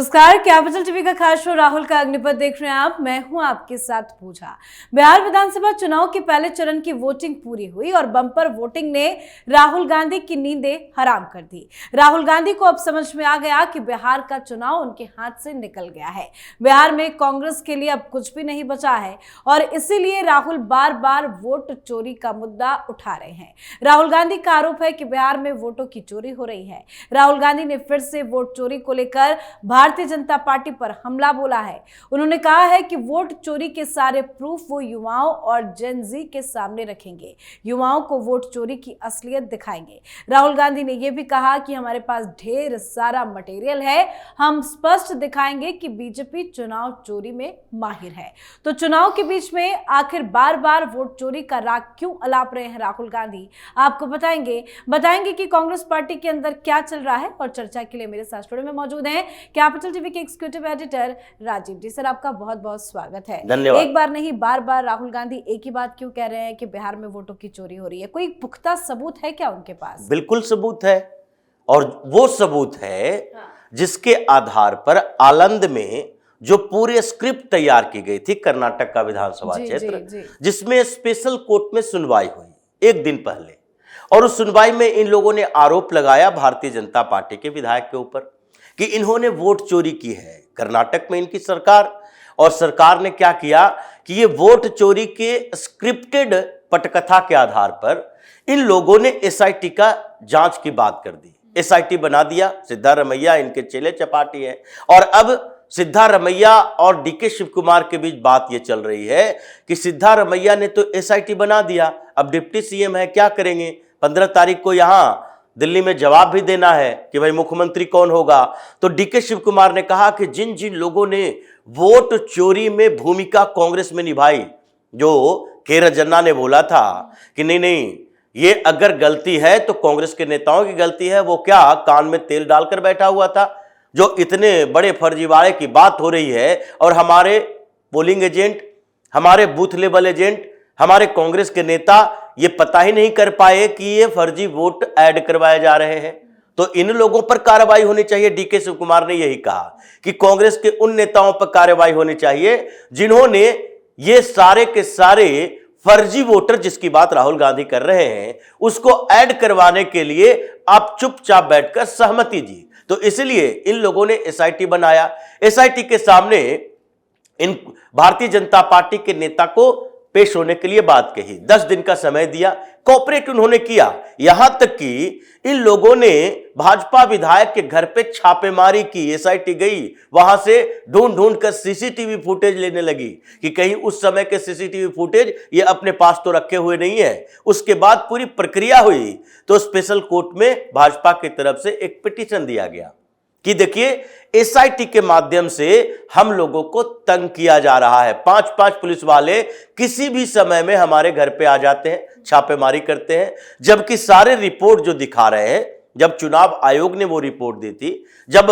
नमस्कार, capital TV का खास शो राहुल का अग्निपथ देख रहे हैं आप। मैं हूं आपके साथ पूजा। बिहार विधानसभा चुनाव के पहले चरण की वोटिंग पूरी हुई और बम्पर वोटिंग ने राहुल गांधी की नींदें हराम कर दी। राहुल गांधी को अब समझ में आ गया कि बिहार का चुनाव उनके हाथ से निकल गया है। बिहार में कांग्रेस के लिए अब कुछ भी नहीं बचा है और इसीलिए राहुल बार बार वोट चोरी का मुद्दा उठा रहे हैं। राहुल गांधी का आरोप है कि बिहार में वोटों की चोरी हो रही है। राहुल गांधी ने फिर से वोट चोरी को लेकर भारतीय जनता पार्टी पर हमला बोला है। उन्होंने कहा है कि वोट चोरी के सारे प्रूफ वो युवाओं और जेन जी के सामने रखेंगे, युवाओं को वोट चोरी की असलियत दिखाएंगे। राहुल गांधी ने यह भी कहा कि हमारे पास ढेर सारा मटेरियल है, हम स्पष्ट दिखाएंगे कि बीजेपी चुनाव चोरी में माहिर है। तो चुनाव के बीच में आखिर बार बार वोट चोरी का राग क्यों अलाप रहे हैं राहुल गांधी, आपको बताएंगे कि कांग्रेस पार्टी के अंदर क्या चल रहा है। और चर्चा के लिए मेरे साथ स्टूडियो में मौजूद हैं कैपिटल टीवी के एग्जीक्यूटिव एडिटर राजीव जी। सर, आपका बहुत बहुत स्वागत है। धन्यवाद। एक बार नहीं, बार बार राहुल गांधी एक ही बात क्यों कह रहे हैं कि बिहार में वोटों की चोरी हो रही है? कोई पुख्ता सबूत है क्या उनके पास? बिल्कुल सबूत है, और वो सबूत है जिसके आधार पर आलंद में जो पूरी स्क्रिप्ट तैयार की गई थी कर्नाटक का विधानसभा क्षेत्र, जिसमें स्पेशल कोर्ट में सुनवाई हुई एक दिन पहले, और उस सुनवाई में इन लोगों ने आरोप लगाया भारतीय जनता पार्टी के विधायक के ऊपर कि इन्होंने वोट चोरी की है। कर्नाटक में इनकी सरकार, और सरकार ने क्या किया कि ये वोट चोरी के स्क्रिप्टेड पटकथा के आधार पर इन लोगों ने एसआईटी का जांच की बात कर दी। एसआईटी बना दिया। सिद्धारमैया इनके चेले चपाटी है, और अब सिद्धारमैया और डीके शिव कुमार के बीच बात यह चल रही है कि सिद्धारमैया ने तो एसआईटी बना दिया, अब डिप्टी सीएम है, क्या करेंगे? 15 तारीख को यहां दिल्ली में जवाब भी देना है कि भाई मुख्यमंत्री कौन होगा। तो डीके शिव कुमार ने कहा कि जिन जिन लोगों ने वोट चोरी में भूमिका कांग्रेस में निभाई, जो के रजन्ना ने बोला था कि नहीं ये अगर गलती है तो कांग्रेस के नेताओं की गलती है, वो क्या कान में तेल डालकर बैठा हुआ था? जो इतने बड़े फर्जीवाड़े की बात हो रही है और हमारे पोलिंग एजेंट, हमारे बूथ लेवल एजेंट, हमारे कांग्रेस के नेता ये पता ही नहीं कर पाए कि ये फर्जी वोट ऐड करवाए जा रहे हैं। तो इन लोगों पर कार्रवाई होनी चाहिए। डीके शिव कुमार ने यही कहा कि कांग्रेस के उन नेताओं पर कार्रवाई होनी चाहिए जिन्होंने ये सारे के सारे फर्जी वोटर, जिसकी बात राहुल गांधी कर रहे हैं, उसको ऐड करवाने के लिए आप चुपचाप बैठकर सहमति दी। तो इसलिए इन लोगों ने एसआईटी बनाया। एसआईटी के सामने इन भारतीय जनता पार्टी के नेता को पेश होने के लिए बात कही। 10 दिन का समय दिया, कोऑपरेट उन्होंने किया। यहां तक कि इन लोगों ने भाजपा विधायक के घर पे छापेमारी की। एसआईटी गई, वहां से ढूंढ कर सीसीटीवी फुटेज लेने लगी कि कहीं उस समय के सीसीटीवी फुटेज ये अपने पास तो रखे हुए नहीं है। उसके बाद पूरी प्रक्रिया हुई तो स्पेशल कोर्ट में भाजपा की तरफ से एक पिटीशन दिया गया कि देखिए एसआईटी के माध्यम से हम लोगों को तंग किया जा रहा है। 5-5 पुलिस वाले किसी भी समय में हमारे घर पे आ जाते हैं, छापेमारी करते हैं, जबकि सारे रिपोर्ट जो दिखा रहे हैं, जब चुनाव आयोग ने वो रिपोर्ट दी थी, जब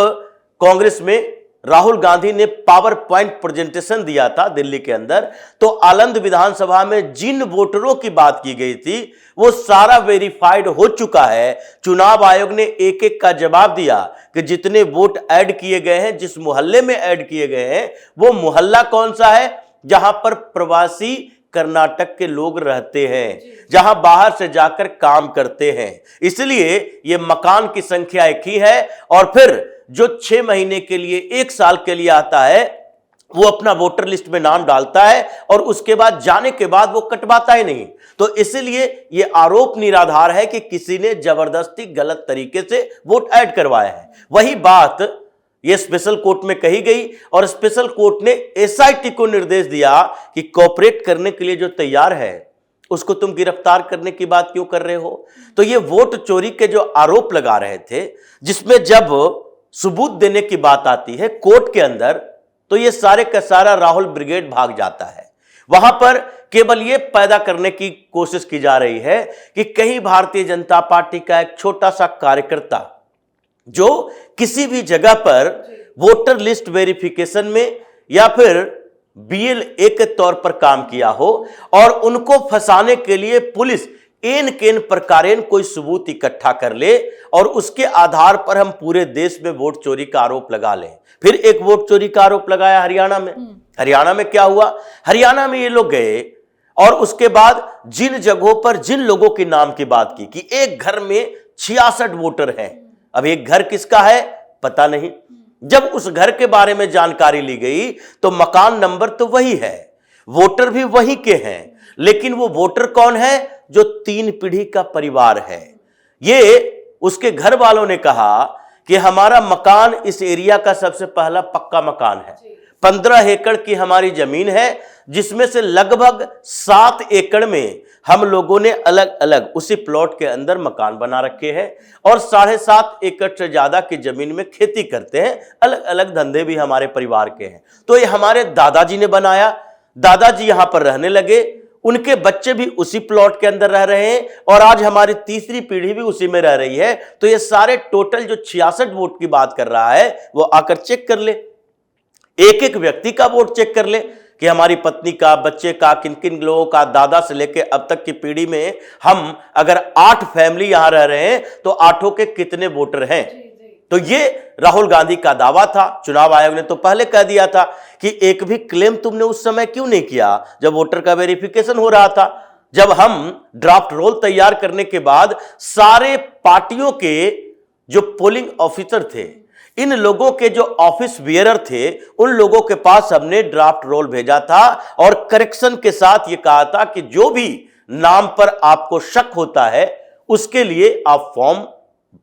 कांग्रेस में राहुल गांधी ने पावर पॉइंट प्रेजेंटेशन दिया था दिल्ली के अंदर, तो आलंद विधानसभा में जिन वोटरों की बात की गई थी वो सारा वेरीफाइड हो चुका है। चुनाव आयोग ने एक एक का जवाब दिया कि जितने वोट ऐड किए गए हैं, जिस मोहल्ले में ऐड किए गए हैं, वो मोहल्ला कौन सा है जहां पर प्रवासी कर्नाटक के लोग रहते हैं, जहां बाहर से जाकर काम करते हैं। इसलिए ये मकान की संख्या एक ही है, और फिर जो 6 महीने के लिए, 1 साल के लिए आता है, वो अपना वोटर लिस्ट में नाम डालता है और उसके बाद जाने के बाद वो कटवाता ही नहीं। तो इसलिए ये आरोप निराधार है कि किसी ने जबरदस्ती गलत तरीके से वोट ऐड करवाया है। वही बात ये स्पेशल कोर्ट में कही गई, और स्पेशल कोर्ट ने एसआईटी को निर्देश दिया कि कोऑपरेट करने के लिए जो तैयार है उसको तुम गिरफ्तार करने की बात क्यों कर रहे हो? तो ये वोट चोरी के जो आरोप लगा रहे थे, जिसमें जब सबूत देने की बात आती है कोर्ट के अंदर, तो ये सारे का सारा राहुल ब्रिगेड भाग जाता है। वहां पर केवल ये पैदा करने की कोशिश की जा रही है कि कहीं भारतीय जनता पार्टी का एक छोटा सा कार्यकर्ता जो किसी भी जगह पर वोटर लिस्ट वेरिफिकेशन में या फिर बीएलए के तौर पर काम किया हो, और उनको फंसाने के लिए पुलिस एन केन प्रकारेण कोई सबूत इकट्ठा कर ले और उसके आधार पर हम पूरे देश में वोट चोरी का आरोप लगा लें। फिर एक वोट चोरी का आरोप लगाया हरियाणा में। हरियाणा में क्या हुआ? हरियाणा में ये लोग गए और उसके बाद जिन जगहों पर जिन लोगों के नाम की बात की कि एक घर में 66 वोटर हैं। अब एक घर किसका है पता नहीं। जब उस घर के बारे में जानकारी ली गई तो मकान नंबर तो वही है, वोटर भी वही के हैं, लेकिन वो वोटर कौन है? जो 3 पीढ़ी का परिवार है। ये उसके घर वालों ने कहा कि हमारा मकान इस एरिया का सबसे पहला पक्का मकान है। 15 एकड़ की हमारी जमीन है, जिसमें से लगभग 7 एकड़ में हम लोगों ने अलग अलग उसी प्लॉट के अंदर मकान बना रखे हैं और 7.5 एकड़ से ज्यादा की जमीन में खेती करते हैं। अलग अलग धंधे भी हमारे परिवार के हैं। तो ये हमारे दादाजी ने बनाया, दादाजी यहां पर रहने लगे, उनके बच्चे भी उसी प्लॉट के अंदर रह रहे हैं और आज हमारी तीसरी पीढ़ी भी उसी में रह रही है। तो ये सारे टोटल जो 66 वोट की बात कर रहा है वो आकर चेक कर ले, एक एक व्यक्ति का वोट चेक कर ले कि हमारी पत्नी का, बच्चे का, किन किन लोगों का, दादा से लेके अब तक की पीढ़ी में हम अगर 8 फैमिली यहां रह रहे हैं तो 8 के कितने वोटर हैं। तो ये राहुल गांधी का दावा था। चुनाव आयोग ने तो पहले कह दिया था कि एक भी क्लेम तुमने उस समय क्यों नहीं किया जब वोटर का वेरिफिकेशन हो रहा था। जब हम ड्राफ्ट रोल तैयार करने के बाद सारे पार्टियों के जो पोलिंग ऑफिसर थे, इन लोगों के जो ऑफिस बियरर थे, उन लोगों के पास हमने ड्राफ्ट रोल भेजा था और करेक्शन के साथ ये कहा था कि जो भी नाम पर आपको शक होता है उसके लिए आप फॉर्म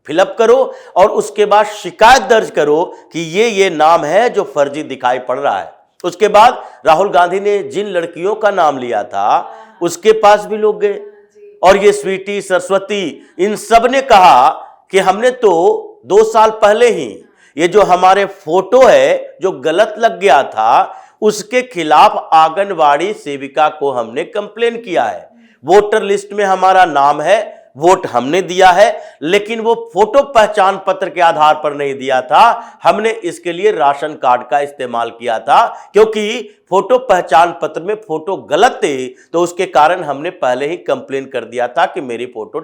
फिलअप करो और उसके बाद शिकायत दर्ज करो कि ये नाम है जो फर्जी दिखाई पड़ रहा है। उसके बाद राहुल गांधी ने जिन लड़कियों का नाम लिया था उसके पास भी लोग गए और ये स्वीटी, सरस्वती, इन सब ने कहा कि हमने तो 2 साल पहले ही ये जो हमारे फोटो है जो गलत लग गया था उसके खिलाफ आंगनवाड़ी सेविका को हमने कंप्लेन किया है। वोटर लिस्ट में हमारा नाम है, वोट हमने दिया है, लेकिन वो फोटो पहचान पत्र के आधार पर नहीं दिया था। हमने इसके लिए राशन कार्ड का इस्तेमाल किया था क्योंकि फोटो पहचान पत्र में फोटो गलत थे, तो उसके कारण हमने पहले ही कंप्लेन कर दिया था कि मेरी फोटो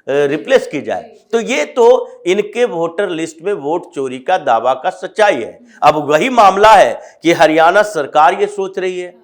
रिप्लेस की जाए। तो ये तो इनके वोटर लिस्ट में वोट चोरी का दावा का सच्चाई है। अब वही मामला है कि हरियाणा सरकार ये सोच रही है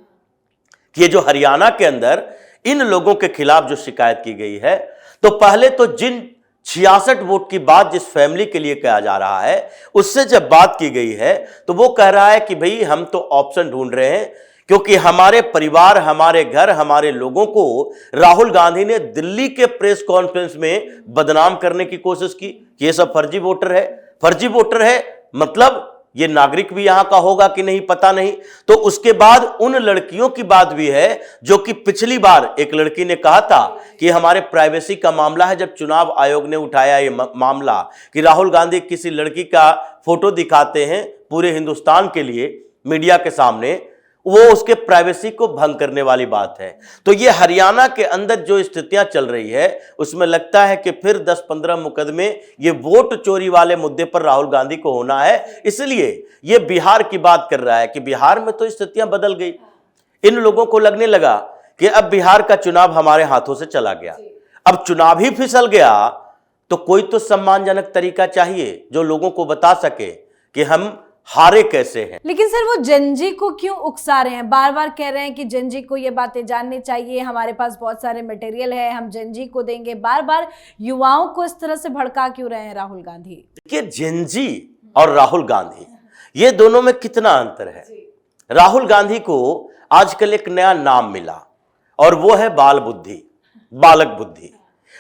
कि ये जो हरियाणा के अंदर इन लोगों के खिलाफ जो शिकायत की गई है, तो पहले तो जिन 66 वोट की बात जिस फैमिली के लिए कहा जा रहा है उससे जब बात की गई है तो वो कह रहा है कि भाई हम तो ऑप्शन ढूंढ रहे हैं क्योंकि हमारे परिवार, हमारे घर, हमारे लोगों को राहुल गांधी ने दिल्ली के प्रेस कॉन्फ्रेंस में बदनाम करने की कोशिश की कि ये सब फर्जी वोटर है। फर्जी वोटर है मतलब ये नागरिक भी यहां का होगा कि नहीं पता नहीं। तो उसके बाद उन लड़कियों की बात भी है जो कि पिछली बार एक लड़की ने कहा था कि हमारे प्राइवेसी का मामला है। जब चुनाव आयोग ने उठाया ये मामला कि राहुल गांधी किसी लड़की का फोटो दिखाते हैं पूरे हिंदुस्तान के लिए मीडिया के सामने, वो उसके प्राइवेसी को भंग करने वाली बात है। तो ये हरियाणा के अंदर जो स्थितियां चल रही है उसमें लगता है कि फिर 10-15 मुकदमे ये वोट चोरी वाले मुद्दे पर राहुल गांधी को होना है। इसलिए ये बिहार की बात कर रहा है कि बिहार में तो स्थितियां बदल गई। इन लोगों को लगने लगा कि अब बिहार का चुनाव हमारे हाथों से चला गया, अब चुनाव ही फिसल गया तो कोई तो सम्मानजनक तरीका चाहिए जो लोगों को बता सके कि हम हारे कैसे हैं। लेकिन सर वो जनजी को क्यों उकसा रहे हैं? बार बार कह रहे हैं कि जनजी को ये बातें जाननी चाहिए, हमारे पास बहुत सारे मटेरियल है, हम जनजी को देंगे। बार बार युवाओं को इस तरह से भड़का क्यों रहे हैं राहुल गांधी? देखिए, जनजी और राहुल गांधी ये दोनों में कितना अंतर है। राहुल गांधी को आजकल एक नया नाम मिला और वो है बाल बुद्धि, बालक बुद्धि।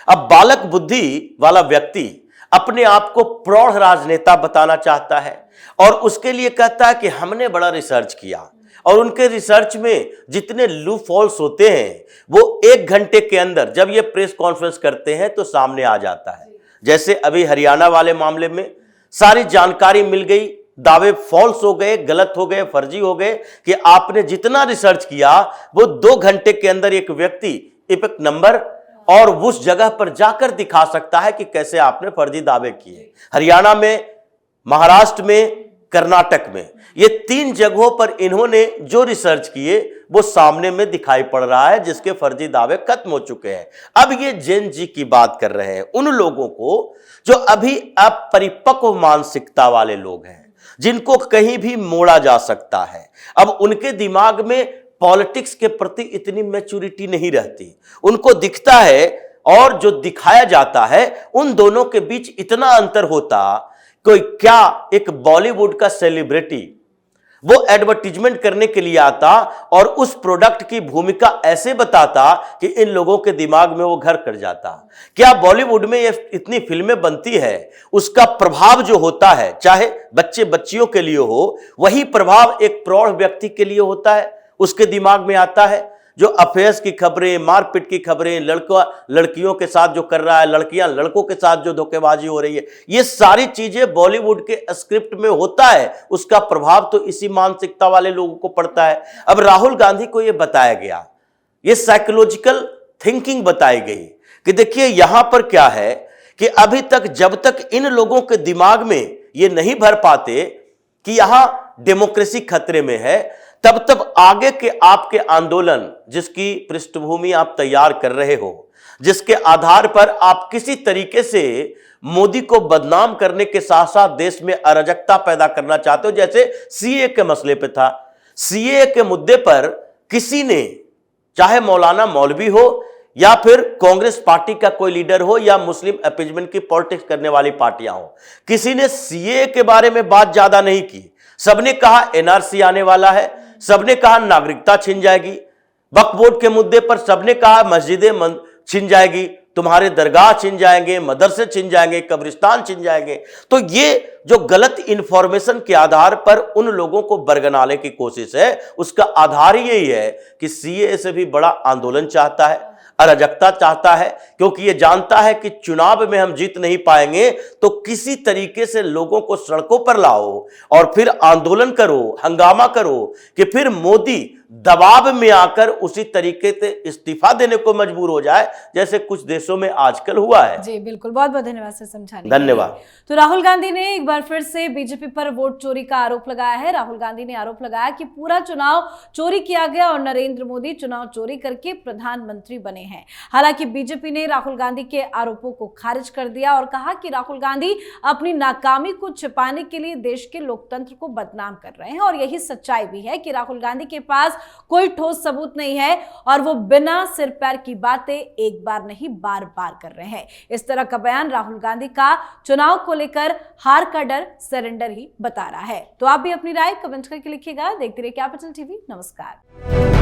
अब बालक बुद्धि वाला व्यक्ति अपने आप को प्रौढ़ राजनेता बताना चाहता है और उसके लिए कहता है कि हमने बड़ा रिसर्च किया और उनके रिसर्च में जितने लूप होल्स होते हैं वो 1 घंटे के अंदर जब ये प्रेस कॉन्फ्रेंस करते हैं तो सामने आ जाता है। जैसे अभी हरियाणा वाले मामले में सारी जानकारी मिल गई, दावे फॉल्स हो गए, गलत हो गए, फर्जी हो गए कि आपने जितना रिसर्च किया वो 2 घंटे के अंदर एक व्यक्ति इपिक नंबर और उस जगह पर जाकर दिखा सकता है कि कैसे आपने फर्जी दावे किए। हरियाणा में, महाराष्ट्र में, कर्नाटक में। ये 3 जगहों पर इन्होंने जो रिसर्च किए वो सामने में दिखाई पड़ रहा है, जिसके फर्जी दावे खत्म हो चुके हैं। अब ये जेन जी की बात कर रहे हैं, उन लोगों को जो अभी अपरिपक्व मानसिकता वाले लोग हैं, जिनको कहीं भी मोड़ा जा सकता है। अब उनके दिमाग में पॉलिटिक्स के प्रति इतनी मैच्योरिटी नहीं रहती। उनको दिखता है और जो दिखाया जाता है, उन दोनों के बीच इतना अंतर होता। कोई क्या एक बॉलीवुड का सेलिब्रिटी वो एडवर्टीजमेंट करने के लिए आता और उस प्रोडक्ट की भूमिका ऐसे बताता कि इन लोगों के दिमाग में वो घर कर जाता। क्या बॉलीवुड में ये इतनी फिल्में बनती है, उसका प्रभाव जो होता है, चाहे बच्चे बच्चियों के लिए हो, वही प्रभाव एक प्रौढ़ व्यक्ति के लिए होता है, उसके दिमाग में आता है। जो अफेयर्स की खबरें, मारपीट की खबरें, लड़का लड़कियों के साथ जो कर रहा है, लड़कियां लड़कों के साथ जो धोखेबाजी हो रही है, ये सारी चीजें बॉलीवुड के स्क्रिप्ट में होता है। उसका प्रभाव तो इसी मानसिकता वाले लोगों को पड़ता है। अब राहुल गांधी को यह बताया गया, ये साइकोलॉजिकल थिंकिंग बताई गई कि देखिए यहां पर क्या है कि अभी तक जब तक इन लोगों के दिमाग में ये नहीं भर पाते कि यहां डेमोक्रेसी खतरे में है, तब तक आगे के आपके आंदोलन, जिसकी पृष्ठभूमि आप तैयार कर रहे हो, जिसके आधार पर आप किसी तरीके से मोदी को बदनाम करने के साथ साथ देश में अराजकता पैदा करना चाहते हो, जैसे सीए के मसले पे था। सीए के मुद्दे पर किसी ने, चाहे मौलाना मौलवी हो या फिर कांग्रेस पार्टी का कोई लीडर हो या मुस्लिम अपीजमेंट की पॉलिटिक्स करने वाली पार्टियां हो, किसी ने सीए के बारे में बात ज्यादा नहीं की। सबने कहा एनआरसी आने वाला है, सबने कहा नागरिकता छिन जाएगी। वक्फ बोर्ड के मुद्दे पर सबने कहा मस्जिदें छिन जाएगी, तुम्हारे दरगाह छिन जाएंगे, मदरसे छिन जाएंगे, कब्रिस्तान छिन जाएंगे। तो ये जो गलत इंफॉर्मेशन के आधार पर उन लोगों को बरगनाने की कोशिश है, उसका आधार यही है कि सीए से भी बड़ा आंदोलन चाहता है, अराजकता चाहता है, क्योंकि ये जानता है कि चुनाव में हम जीत नहीं पाएंगे, तो किसी तरीके से लोगों को सड़कों पर लाओ और फिर आंदोलन करो, हंगामा करो कि फिर मोदी दबाव में आकर उसी तरीके से इस्तीफा देने को मजबूर हो जाए, जैसे कुछ देशों में आजकल हुआ है। जी बिल्कुल, बहुत बहुत धन्यवाद सर समझाने के लिए। धन्यवाद। तो राहुल गांधी ने एक बार फिर से बीजेपी पर वोट चोरी का आरोप लगाया है। राहुल गांधी ने आरोप लगाया कि पूरा चुनाव चोरी किया गया और नरेंद्र मोदी चुनाव चोरी करके प्रधानमंत्री बने हैं। हालांकि बीजेपी ने राहुल गांधी के आरोपों को खारिज कर दिया और कहा कि राहुल गांधी अपनी नाकामी को छिपाने के लिए देश के लोकतंत्र को बदनाम कर रहे हैं। और यही सच्चाई भी है कि राहुल गांधी के पास कोई ठोस सबूत नहीं है और वो बिना सिर पैर की बातें एक बार नहीं बार बार कर रहे हैं। इस तरह का बयान राहुल गांधी का चुनाव को लेकर हार का डर सरेंडर ही बता रहा है। तो आप भी अपनी राय कमेंट करके लिखिएगा। देखते रहिए कैपिटल टीवी। नमस्कार।